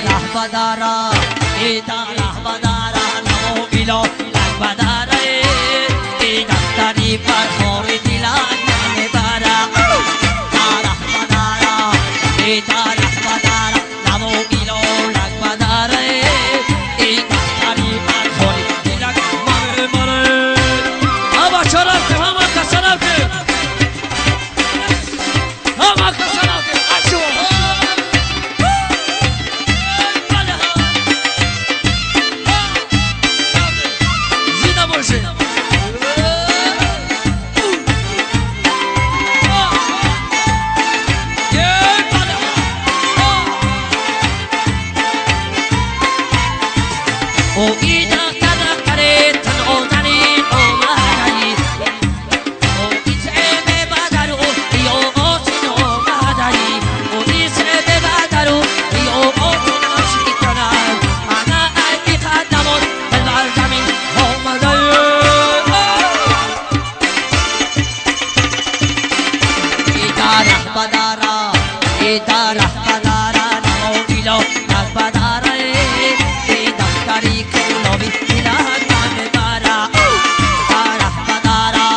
رهبدارا ایتا رهبدارا نمو بیلو لگبداره ای دفتری برخوری دیلان نمیبره تا رهبدارا ایتا رهبدارا نمو بیلو لگبداره ای دفتری برخوری دیلان نمیبره آبا چرا که همه کسانم که همه کسانم که اشو او ایدا تدکره تن اوزنی اومدایی او ایسه به بدرو یو اوچین اومدایی او ایسه به بدرو یو اوچین آشی کنم انا ایدی خدمون بلبر زمین اومدایی ایدا رهبدارا ایدا رهبدارا نمو بیلو رهبدارا دفتری کلوبی دیلان نمیبره تا رهبدارا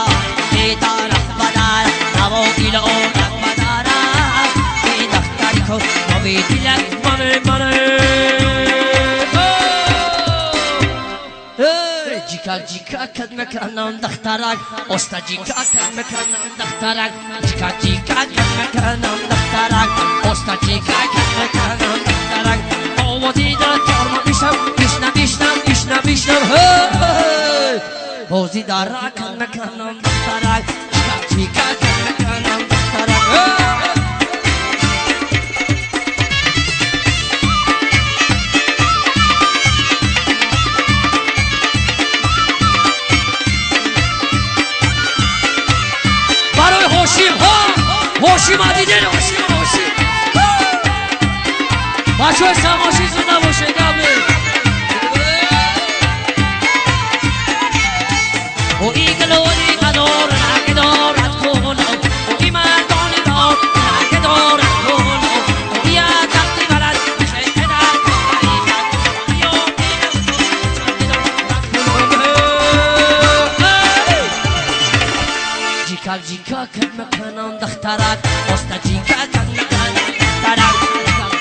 ایتا رهبدارا نمو بیلو رهبدارا ای دفتری کلوبی دیلان نمیبره جیکا جیکا کد میکنم دخترک استا جیکا کد میکنم دخترک جیکا جیکا کد میکنم دخترک استا جیکا کد میکنم دخترک آوازی دارد کارما بیشنم بازی دارد کد میکنم دخترک جیکا جیکا کد میکنم دخترک هوشیم دیدین هوشیم بچه های سماشی زنده باشه گبله و ایگلونی قدار نگه دارد کنو و ای مردانی دار نگه دارد کنو و ای دقی بلد خیلی در کنو یا جیکا جیکا کد مکنم دخترک استا جیکا کد مکنم دخترک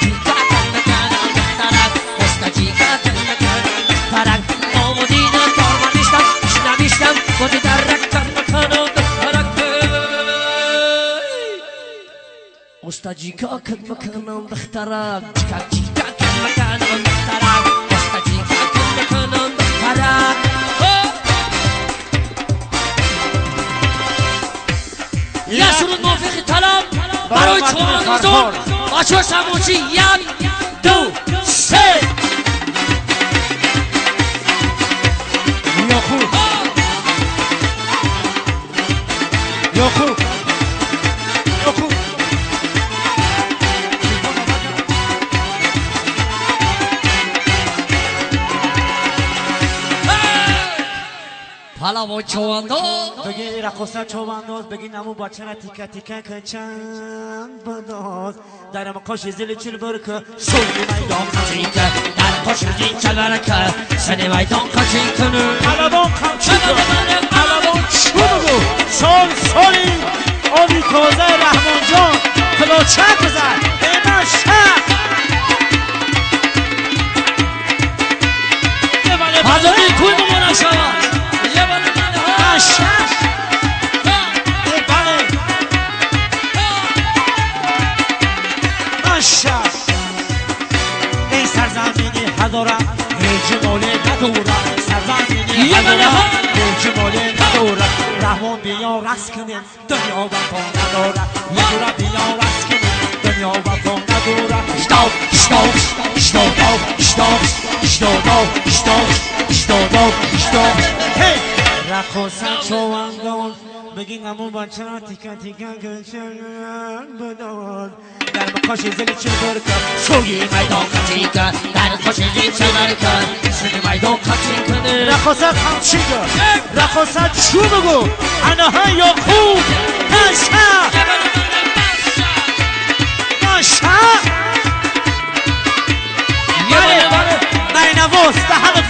جیکا کد مکنم دخترک استا جیکا کد مکنم دخترک آمودی دکار من میشتم بودی درک کد مکنم دخترک استا جیکا کد مکنم دخترک جیکا جیکا کد مکنم دخترک استا جیکا کد مکنم دخترک یه سرود موفقی طلب برای چوان بزرگ بچه سموچی یک دو سه یا خوب یا خوب یا خوب حالا با چواندو بگی رقصه چواندوز بگی نمو با چرا تیکه تیکه که چند بداز در مقاش زل چل برکه سوی میدان خچینکه در خوش رجین چل برکه سنی میدان خچینکنه علبان خمچینکه علبان چو بگو سالی آبی تازه رحمان جان کلاچه بزن ایمان شک حضرتی توی نمونه شود این سرزمینی هزارم هیچ مولی ندورم سرزمینی هزارم هیچ مولی ندورم رحمان بیا رس کنیم دنیا وفا ندارم یه جورا بیا رس کنیم دنیا وفا ندارم رقصه چواندون بگین همون بچه را تیکه تیکه گشن بدار در مقاش زلی چه برکن سوی میدان خچینکه در خوش رجین چل برکه سنی میدان خچینکنه رقصه خمچینکه رقصه چو بگو انها یا خوب نشه نشه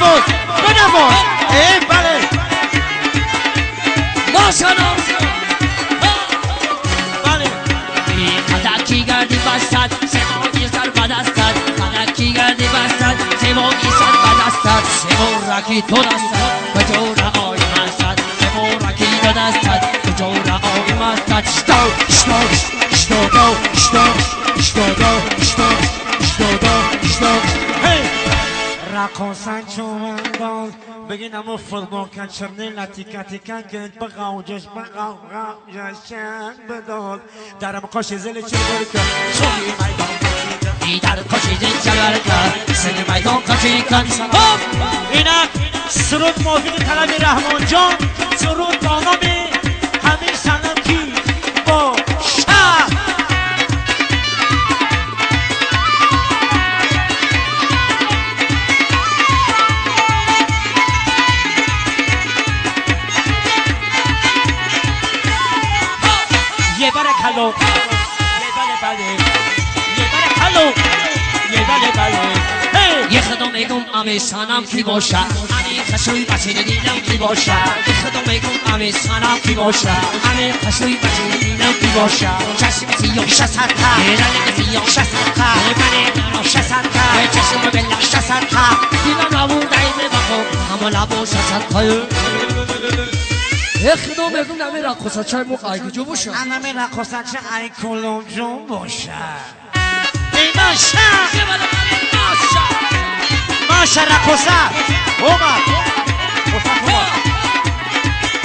بنواز بنواز ای بله ماشاءالله بله خدکی گردی بستد سماگی سر بدستد خدکی گردی بستد سماگی سر بدستد سمورکی تو دستد کجور آی مستد سمورکی تو دستد کجور آی مستد شتو شتو شتو دو شتو شتو دو شتو شتو دو شتو هی رقصن چومندان بگین امو فوتبال کن چرنی لطیکتی کن که بقاو جش بقاو جشن بدال درم کاش زل چه برکن سوی میدان در کشی جلال کن سن میدان کشی کن اینک سرود موفق طلبی رحمان جان سرود با نام همین سنم کی با شهر یه برکلو یه بله بله یه برکلو یه بله بله یه خدا میگم امیسانم کی باشه امی خشوی بچه دیدم کی باشه یه خدا میگم امیسانم کی باشه امی خشوی بچه دیدم کی باشه چشم سیاه شسرتا رنگ سیاه شسرتا من شسرتا چشم بلا شسرتا دیدم نبود دایمه بخو همه لبو شسرتا یه خدا میگم نمی رقصه چای موقعی که جو باشه انمی رقصه چه ای کلوم جون باشه اینا شا ماشا رقصه اومد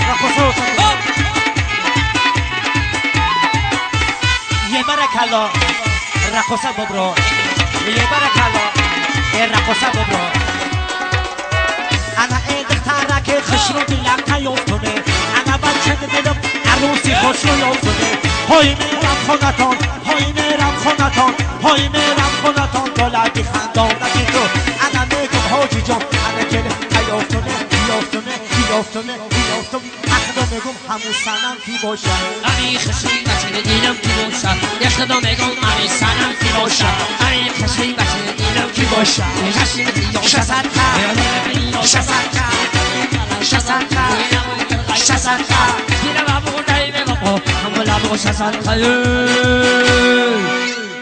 رقصه یه برکلا رقصه ببرو یه برکلا رقصه ببرو انا ای دختره که خشرو دلم نیفتونه انا بچه دلم عروسی خوش رو یفتونه های میرم خونتان های میرم خونتان های میرم خونتان دولتی خندانکی تو انا میگم حاجی جان انا کله یفتونه یفتونه یفتونه یفتونه اخدا میگم همون سنم کی باشه امی خشوی بچه دیدم کی باشه یه خدا میگم امی سنم کی باشه امی خشوی بچه دیدم کی باشه چشم سیاه شسرتا شسرتا شسرتا شسرتا دیدم ابو دایمه بابا همه لبو شسرتا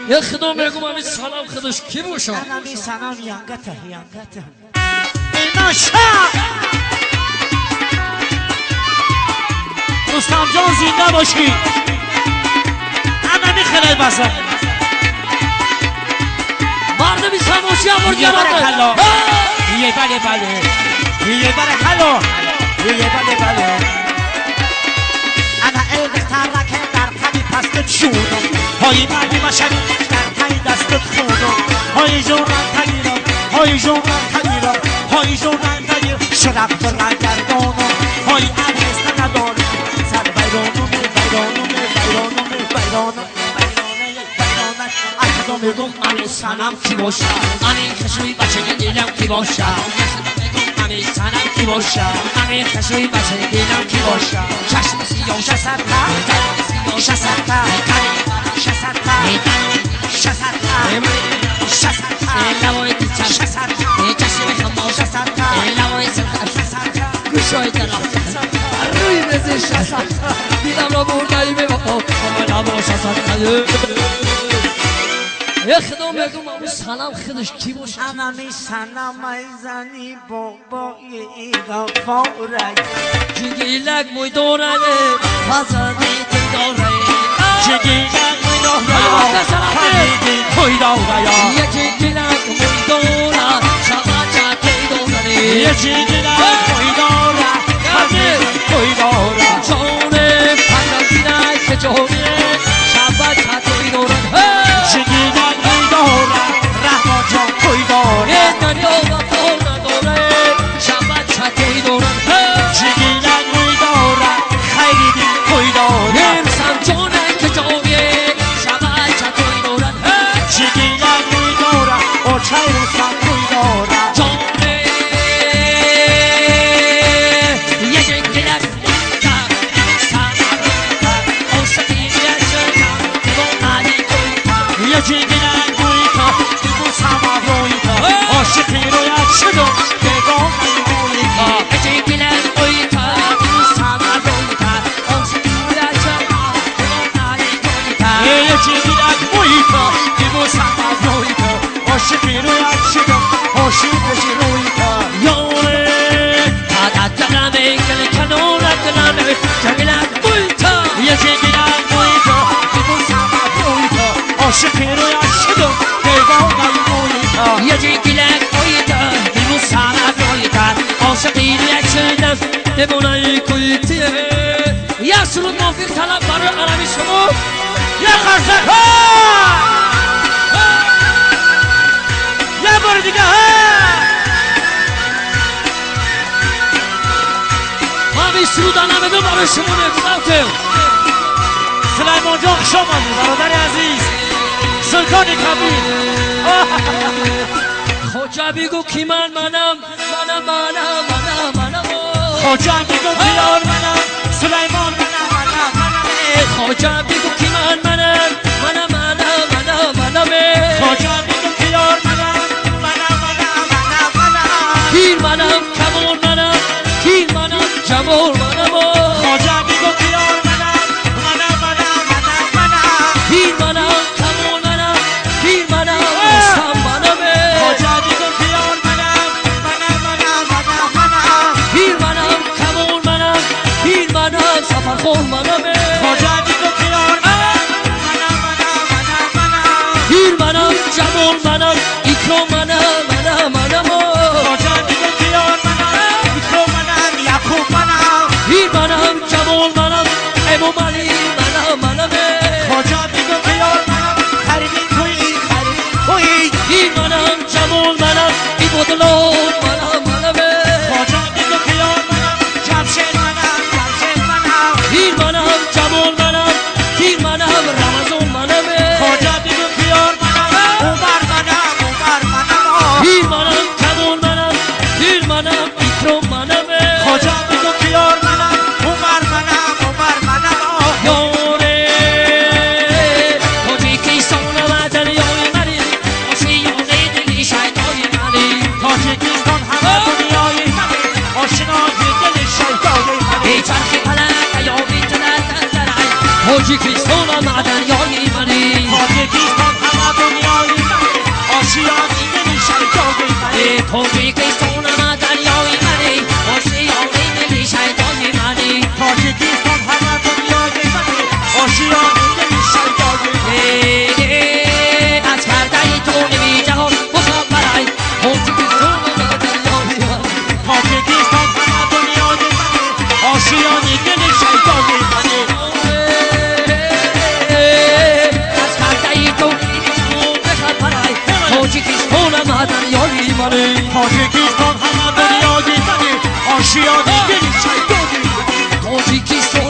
یه خدا میگم امی سنم خودش کی باشه انا می سنم یانگته یانگته اینا شا رستم جان زنده باشی انا میخلای بسه مرد بی سماشی هم یه برکلا یه بله بله یه برکلا یه بله بله انا ای دختره که در تنی پستت شونم های مردی مشنی در تنی دستت خونم های جونم تگیرم های جونم تگیرم های جونم تگیرم شرف برگردانم های عبیست ندارم سر بیرانم بیرانم بیرانم بیرانم اخدا میگم امی سنم کی باشه امی خشوی بچه دیدم کی باشه امی سنم کی باشه امی خشوی بچه دیدم کی باشه چشم سیاه شسرتا شسرتا شسرتا شسرتا شسرتا لبای دیچم شسرتا چشم خمام شسرتا لبای سرخم شسرتا گوشای طرف روی مزه شسم دیدم را بردایی به بابا همه لبا شسم یه خدا میگم امی سنم خودش کی باشه انا می سنم ایزنی بابا ایگا فورای جگیلک موی داره فزدی تو داره جگیلک می داره خریدی توی داره یه جگیلک موی داره شما چاکی داره یه جگیلک توی داره خریدی توی داره جانه پندازینه که جانه شما چاکی داره جگیلک می داره رحمان جان توی داره یه دنیا وفا نداره شما چاکی داره جگیلک می داره خریدی توی داره انسان جانه که جانه شما چاکی داره جگیلک می داره رویت شدم عاشقش روی کرد یاره تا دلم گل کنارت دلم جگلت بویتا یکی گیرم روی کرد ببوسم روی کرد عاشق رویت شدم دیوانه روی کرد یکی گلک بویتا ببوسم روی کرد عاشقی یک شدم بمونه کویتیه یک سرود موفق طلب برای عربی شما یه خرسه یه بار دیگه همین سرودانه بده برای شما نفراتیم سلیمان جان خوش آمدی برادر عزیز سلطان کبیر خوجا بگو کی منم خوجا میگو که یار منم سلیمان منم خوجا بگو کی منم خوجا میگو که یار منم پیر منم کمال منم پیر منم جمال منم خوجا میگو که یار منم پیر منم کمال منم پیر منم مستم منم خوجا میگو که یار منم پیر منم کمال منم پیر منم سفرخور منم خوجا میگو که یار پیر منم جمال منم اکرام منم خوجا میگو که یار منم یعقوب منم پیر منم جمال منم امام علی منم خوجا میگو که یار منم خریدی تویی پیر منم جمال منم عبادالله منم خوجا میگو که یار منم جمشید منم پیر منم جمال منم پیر منم رمضان منم خوجا میگو که یار منم عمر منم پیر منم جمال منم پیر منم اکرام منم خوجا میگو که یار منم عمر منم یاره تاجیکستان و دریای منی آشیانه دلی شیدای منی تاجیکستان همه دنیای منی آشنای دل شیدای منی ای چرخ فلک یا بیتنت درعی تاجیکستان و دریای منی تاجیکستان همه دنیای منی آشیانه دل شیدای منی ای تاجیکستان و دریای منی آشیانه دلی شیدای منی تاجیکستان همه دنیای منی آشیانه دل شیدای منی از کرده تو نمی جهان بخواب برای تاجیکستان و دریای منی تاجیکستان همه دنیای منی آشیانه دل شیدای منی از کرده تو نمی جهان بخواب برای تاجیکستان و دریای منی تاجیکستان همه دنیای منی آشیانه دل شیدای منی تاجیکستان